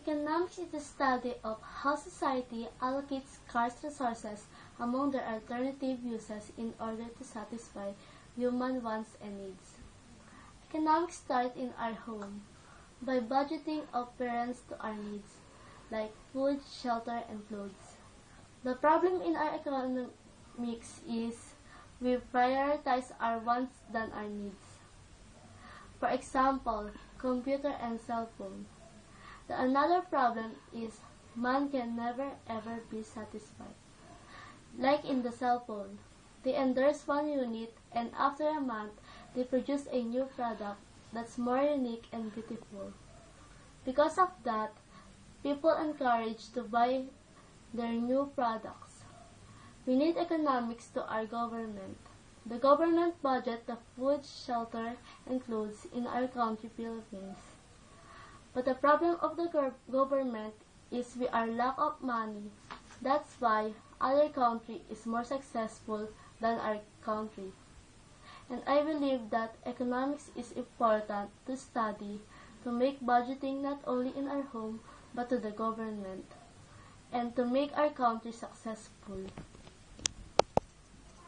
Economics is the study of how society allocates scarce resources among their alternative uses in order to satisfy human wants and needs. Economics starts in our home by budgeting of parents to our needs, like food, shelter, and clothes. The problem in our economics is we prioritize our wants than our needs. For example, computer and cell phone. Another problem is man can never ever be satisfied. Like in the cell phone, they endorse one unit and after a month they produce a new product that's more unique and beautiful. Because of that, people encouraged to buy their new products. We need economics to our government. The government budget the food, shelter, and clothes in our country, Philippines. But the problem of the government is we are lack of money. That's why other country is more successful than our country. And I believe that economics is important to study to make budgeting not only in our home but to the government and to make our country successful.